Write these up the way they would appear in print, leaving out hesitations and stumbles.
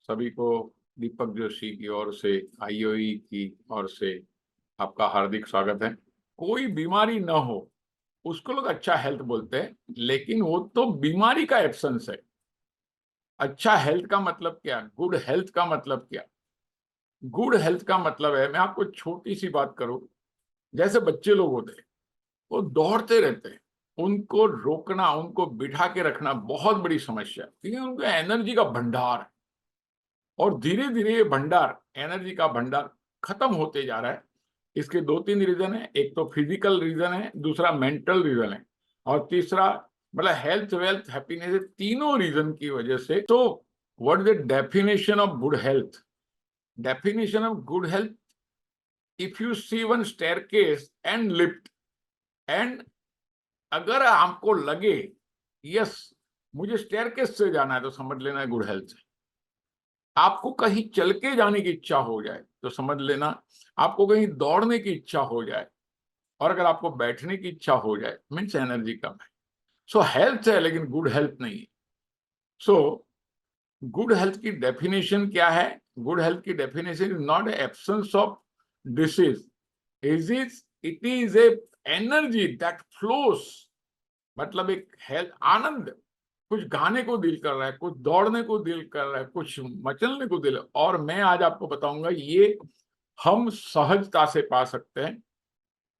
सभी को दीपक जोशी की ओर से, आईओई की ओर से आपका हार्दिक स्वागत है। कोई बीमारी न हो उसको लोग अच्छा हेल्थ बोलते हैं, लेकिन वो तो बीमारी का एब्सेंस है। अच्छा हेल्थ का मतलब क्या? गुड हेल्थ का मतलब क्या? गुड हेल्थ का मतलब है, मैं आपको छोटी सी बात करूं, जैसे बच्चे लोग होते हैं, वो दौड़ते रहते हैं, उनको रोकना, उनको बिठा के रखना बहुत बड़ी समस्या है, क्योंकि उनको एनर्जी का भंडार है। और धीरे धीरे ये भंडार, एनर्जी का भंडार खत्म होते जा रहा है। इसके दो तीन रीजन है। एक तो फिजिकल रीजन है, दूसरा मेंटल रीजन है, और तीसरा मतलब हेल्थ, वेल्थ, हैप्पीनेस, तीनों रीजन की वजह से। तो what is the definition of good health? Definition of good health, if you see one staircase and lift, and अगर आपको लगे यस मुझे स्टेयरकेस से जाना है, तो समझ लेना है गुड हेल्थ है। आपको कहीं चल के जाने की इच्छा हो जाए तो समझ लेना, आपको कहीं दौड़ने की इच्छा हो जाए, और अगर आपको बैठने की इच्छा हो जाए, मीन्स एनर्जी कम है। सो हेल्थ है लेकिन गुड हेल्थ नहीं है। सो गुड हेल्थ की डेफिनेशन क्या है? गुड हेल्थ की definition is not absence of disease, it is a energy that flows. मतलब एक हेल्थ आनंद, कुछ गाने को दिल कर रहा है, कुछ दौड़ने को दिल कर रहा है, कुछ मचलने को दिल। और मैं आज आपको बताऊंगा ये हम सहजता से पा सकते हैं।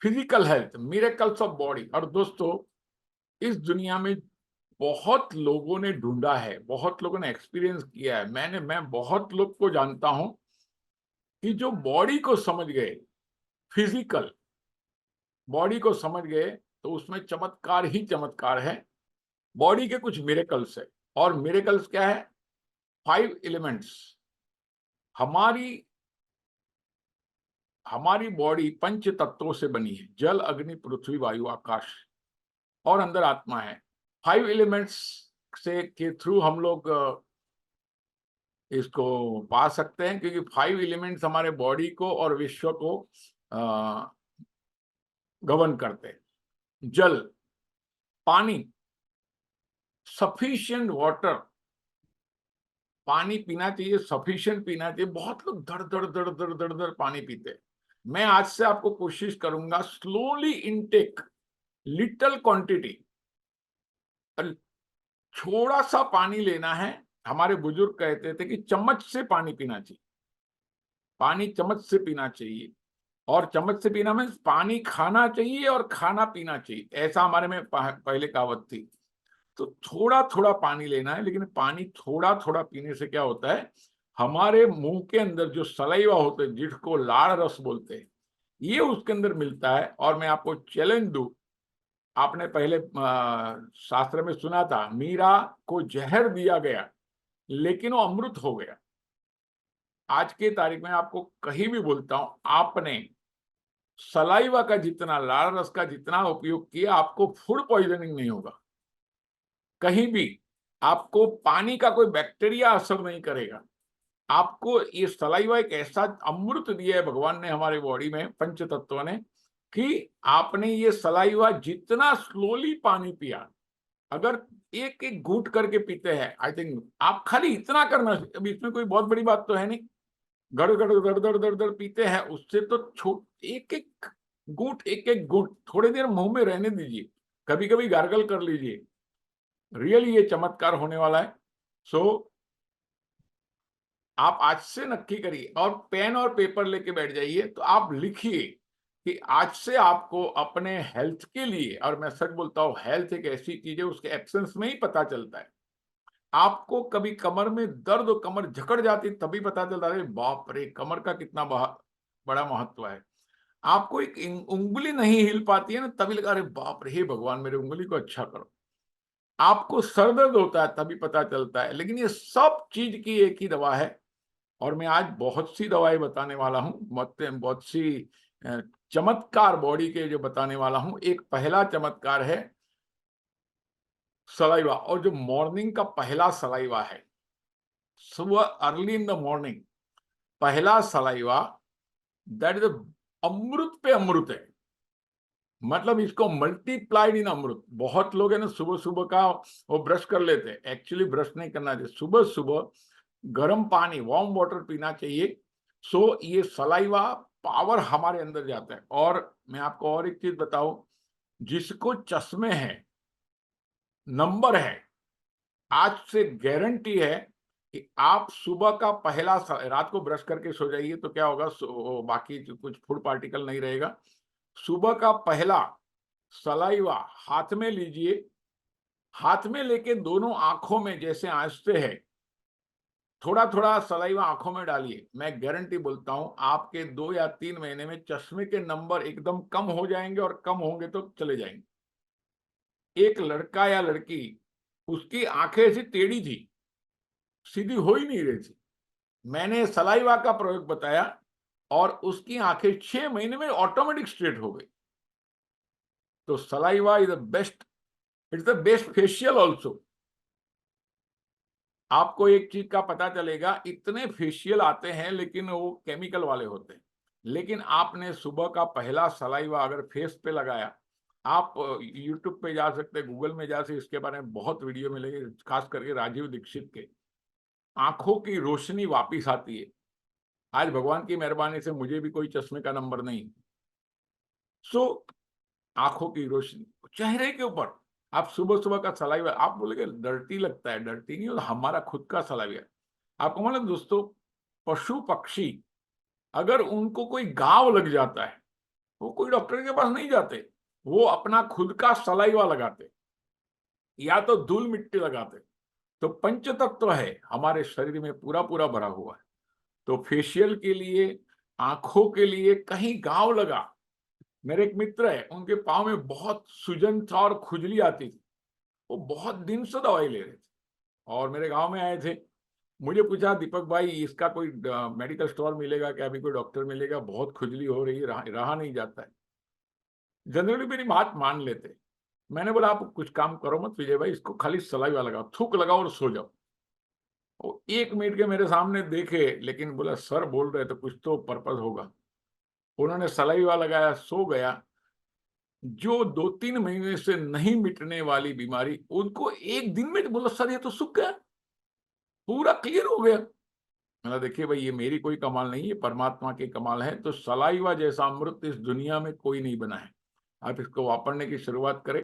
Physical health, miracles of body. और दोस्तों, इस दुनिया में बहुत लोगों ने ढूंढा है, बहुत लोगों ने एक्सपीरियंस किया है। मैं बहुत लोग को जानता हूं कि जो बॉडी को समझ गए, फिजिकल बॉडी को समझ गए, तो उसमें चमत्कार ही चमत्कार है। बॉडी के कुछ मिरेकल्स है। और मिरेकल्स क्या है? 5 एलिमेंट्स। हमारी हमारी बॉडी पंच तत्वों से बनी है, जल, अग्नि, पृथ्वी, वायु, आकाश, और अंदर आत्मा है। 5 एलिमेंट्स से के थ्रू हम लोग इसको पा सकते हैं, क्योंकि 5 एलिमेंट्स हमारे बॉडी को और विश्व को गवर्न करते हैं। जल, पानी, सफिशिएंट वाटर, पानी पीना चाहिए, सफिशिएंट पीना चाहिए। बहुत लोग धड़ धड़ धड़ धड़ धड़ धड़ पानी पीते हैं। मैं आज से आपको कोशिश करूंगा स्लोली इनटेक, लिटल क्वांटिटी, थोड़ा सा पानी लेना है। हमारे बुजुर्ग कहते थे कि चम्मच से पानी पीना चाहिए, पानी चम्मच से पीना चाहिए। और चम्मच से पीना में पानी खाना चाहिए और खाना पीना चाहिए, ऐसा हमारे में पहले कहावत थी। तो थोड़ा थोड़ा पानी लेना है, लेकिन पानी थोड़ा थोड़ा पीने से क्या होता है, हमारे मुंह के अंदर जो सलाइवा होते हैं, जिसको लाड़ रस बोलते हैं, ये उसके अंदर मिलता है। और मैं आपको चैलेंज दूं, आपने पहले शास्त्र में सुना था, मीरा को जहर दिया गया लेकिन वो अमृत हो गया। आज के तारीख में आपको कहीं भी बोलता हूं, आपने सलाइवा का जितना, लाल रस का जितना उपयोग किया, आपको फूड पॉइजनिंग नहीं होगा कहीं भी। आपको पानी का कोई बैक्टीरिया असर नहीं करेगा। आपको ये सलाइवा एक ऐसा अमृत दिया है भगवान ने हमारे बॉडी में, पंच तत्वों ने, कि आपने ये सलाइवा जितना स्लोली पानी पिया, अगर एक एक घूंट करके पीते हैं, आई थिंक आप खाली इतना करना। अभी इसमें कोई बहुत बड़ी बात तो है नहीं, गड़ गड़ गड़ गड़ गड़ गड़ पीते हैं, उससे तो एक एक घूंट, एक एक घूंट थोड़ी देर मुंह में रहने दीजिए, कभी कभी गार्गल कर लीजिए। रियली ये चमत्कार होने वाला है। सो आप आज से नक्की करिए, और पेन और पेपर लेके बैठ जाइए, तो आप लिखिए कि आज से आपको अपने हेल्थ के लिए, और मैं सच बोलता हूं, हेल्थ एक ऐसी चीज है, उसके एब्सेंस में ही पता चलता है। आपको कभी कमर में दर्द, कमर जकड़ जाती, तभी पता चलता है बाप रे कमर का कितना बड़ा महत्व है। आपको एक उंगली नहीं हिल पाती है ना, तभी लगा अरे बाप रे, हे भगवान मेरे उंगली को अच्छा करो। आपको सर दर्द होता है, तभी पता चलता है। लेकिन ये सब चीज की एक ही दवा है। और मैं आज बहुत सी दवाएं बताने वाला हूँ, बहुत सी चमत्कार बॉडी के जो बताने वाला हूँ। एक पहला चमत्कार है सलाइवा, और जो मॉर्निंग का पहला सलाइवा है, सुबह अर्ली इन द मॉर्निंग, पहला सलाइवा, दैट इज अमृत पे अमृत है। मतलब इसको मल्टीप्लाइड इन अमृत। बहुत लोग है ना, सुबह सुबह का वो ब्रश कर लेते हैं, एक्चुअली ब्रश नहीं करना चाहिए। सुबह सुबह गर्म पानी, वार्म वाटर पीना चाहिए। सो ये सलाइवा पावर हमारे अंदर जाता है। और मैं आपको और एक चीज बताऊं, जिसको चश्मे हैं, नंबर है, आज से गारंटी है कि आप सुबह का पहला रात को ब्रश करके सो जाइए तो क्या होगा, बाकी कुछ फूड पार्टिकल नहीं रहेगा। सुबह का पहला सलाइवा हाथ में लीजिए, हाथ में लेके दोनों आंखों में जैसे आंचते हैं, थोड़ा थोड़ा सलाइवा आंखों में डालिए। मैं गारंटी बोलता हूं आपके 2 या 3 महीने में चश्मे के नंबर एकदम कम हो जाएंगे, और कम होंगे तो चले जाएंगे। एक लड़का या लड़की, उसकी आंखें ऐसी टेढ़ी थी, सीधी हो ही नहीं रही थी, मैंने सलाइवा का प्रयोग बताया और उसकी आंखें 6 महीने में ऑटोमेटिक स्ट्रेट हो गई। तो saliva is the best, it's the best facial also. आपको एक चीज का पता चलेगा, इतने फेशियल आते हैं लेकिन वो केमिकल वाले होते हैं। लेकिन आपने सुबह का पहला सलाइवा अगर फेस पे लगाया, आप यूट्यूब पे जा सकते, गूगल में जा सकते, इसके बारे में बहुत वीडियो मिलेंगे, खास करके राजीव दीक्षित के। आंखों की रोशनी वापिस आती है। आज भगवान की मेहरबानी से मुझे भी कोई चश्मे का नंबर नहीं। सो आंखों की रोशनी, चेहरे के ऊपर आप सुबह सुबह का सलाइवा, आप बोलेंगे डर्टी लगता है, डर्टी नहीं, वो हमारा खुद का सलाइवा। आपको मालूम दोस्तों, पशु पक्षी अगर उनको कोई घाव लग जाता है, वो कोई डॉक्टर के पास नहीं जाते, वो अपना खुद का सलाइवा लगाते या तो धूल मिट्टी लगाते। तो पंच तत्व है हमारे शरीर में पूरा पूरा भरा हुआ है। तो फेशियल के लिए, आंखों के लिए, कहीं घाव लगा, मेरे एक मित्र है, उनके पाँव में बहुत सूजन था और खुजली आती थी, वो बहुत दिन से दवाई ले रहे थे और मेरे गांव में आए थे। मुझे पूछा, दीपक भाई इसका कोई मेडिकल स्टोर मिलेगा क्या, अभी कोई डॉक्टर मिलेगा, बहुत खुजली हो रही है, रहा नहीं जाता है। जनरली मेरी बात मान लेते। मैंने बोला आप कुछ काम करो मत विजय भाई, इसको खाली सलाइवा लगाओ, थूक लगाओ और सो जाओ। वो 1 मिनट के मेरे सामने देखे, लेकिन बोला सर बोल रहे तो कुछ तो पर्पज होगा। उन्होंने सलाइवा लगाया, सो गया। जो 2-3 महीने से नहीं मिटने वाली बीमारी, उनको एक दिन में बोला सर ये तो सूख गया, पूरा क्लियर हो गया। मतलब देखिए भाई, ये मेरी कोई कमाल नहीं, ये परमात्मा की कमाल है। तो सलाइवा जैसा अमृत इस दुनिया में कोई नहीं बना है। आप इसको वापरने की शुरुआत करें।